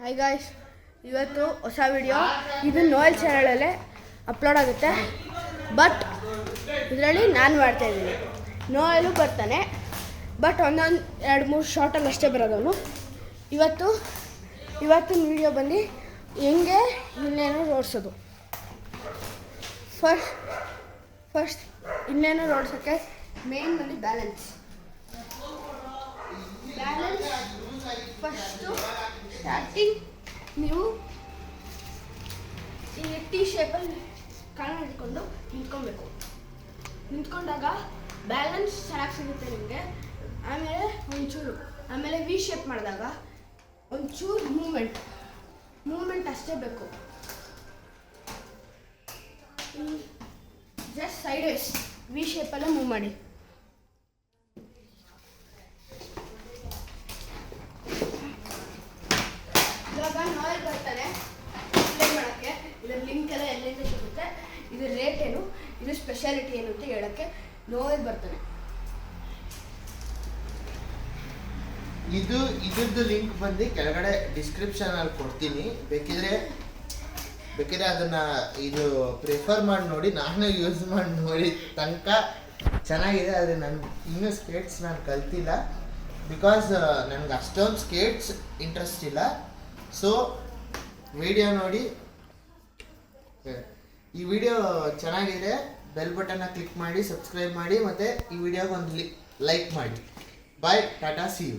Hi guys, ಇವತ್ತು ಹೊಸ video ಇದು ನೋಯಲ್ ಚಾನಲಲ್ಲೇ ಅಪ್ಲೋಡ್ ಆಗುತ್ತೆ. ಬಟ್ ಇದರಲ್ಲಿ ನಾನು ಮಾಡ್ತಾಯಿದ್ದೀನಿ. ನೋಯಲು ಬರ್ತಾನೆ, ಬಟ್ ಒಂದೊಂದು 2-3 ಶಾರ್ಟಲ್ಲಿ ಅಷ್ಟೇ ಬರೋದವನು. ಇವತ್ತಿನ ವಿಡಿಯೋ ಬಂದು ಹೆಂಗೆ ಇನ್ನೇನು ಓಡಿಸೋದು. ಫಸ್ಟ್ ಇನ್ನೇನು ಓಡಿಸೋಕ್ಕೆ ಮೇನ್ ಬಂದು ಬ್ಯಾಲೆನ್ಸ್. ಫಸ್ಟು ಸ್ಟಾರ್ಟಿಂಗ್ ನೀವು ಈ ಟಿ ಶೇಪಲ್ಲಿ ಕಾಲು ಹಿಡ್ಕೊಂಡು ನಿಂತ್ಕೊಬೇಕು. ನಿಂತ್ಕೊಂಡಾಗ ಬ್ಯಾಲೆನ್ಸ್ ಚೆನ್ನಾಗಿ ಸಿಗುತ್ತೆ ನಿಮಗೆ. ಆಮೇಲೆ ವಿ ಶೇಪ್ ಮಾಡಿದಾಗ ಒಂಚೂರು ಮೂಮೆಂಟ್ ಅಷ್ಟೇ ಬೇಕು. ಜಸ್ಟ್ ಸೈಡ್ ವೈಸ್ ವಿ ಶೇಪಲ್ಲೇ ಮೂವ್ ಮಾಡಿ. ಇವಾಗ ನೋಯಲ್ ಬರ್ತಾನೆ ಅಪ್ಲೈ ಮಾಡೋಕ್ಕೆ. ಇದರ ಲಿಂಕ್ ಎಲ್ಲ ಎಲ್ಲಿಂದ ಸಿಗುತ್ತೆ, ಇದು ರೇಟ್ ಏನು, ಇದು ಸ್ಪೆಷಾಲಿಟಿ ಏನು ಅಂತ ಹೇಳೋಕ್ಕೆ ನೋಯಲ್ ಬರ್ತಾನೆ. ಇದ್ರದ್ದು ಲಿಂಕ್ ಬಂದು ಕೆಳಗಡೆ ಡಿಸ್ಕ್ರಿಪ್ಷನಲ್ಲಿ ಕೊಡ್ತೀನಿ. ಬೇಕಿದ್ರೆ ಅದನ್ನು ಇದು ಪ್ರಿಫರ್ ಮಾಡಿ ನೋಡಿ. ನಾನು ಯೂಸ್ ಮಾಡಿ ನೋಡಿ ತನಕ ಚೆನ್ನಾಗಿದೆ. ಆದರೆ ಇನ್ನೂ ಸ್ಕೇಟ್ಸ್ ನಾನು ಕಲ್ತಿಲ್ಲ, ಬಿಕಾಸ್ ನನಗೆ ಅಷ್ಟೊಂದು ಸ್ಕೇಟ್ಸ್ ಇಂಟ್ರೆಸ್ಟ್ ಇಲ್ಲ. ಸೊ ವಿಡಿಯೋ ನೋಡಿ. ಈ ವಿಡಿಯೋ ಚೆನ್ನಾಗಿದೆ, ಬೆಲ್ ಬಟನ್ನ ಕ್ಲಿಕ್ ಮಾಡಿ, ಸಬ್ಸ್ಕ್ರೈಬ್ ಮಾಡಿ, ಮತ್ತು ಈ ವಿಡಿಯೋಗೆ ಒಂದು ಲೈಕ್ ಮಾಡಿ. ಬಾಯ್, ಟಾಟಾ, ಸಿ ಯು.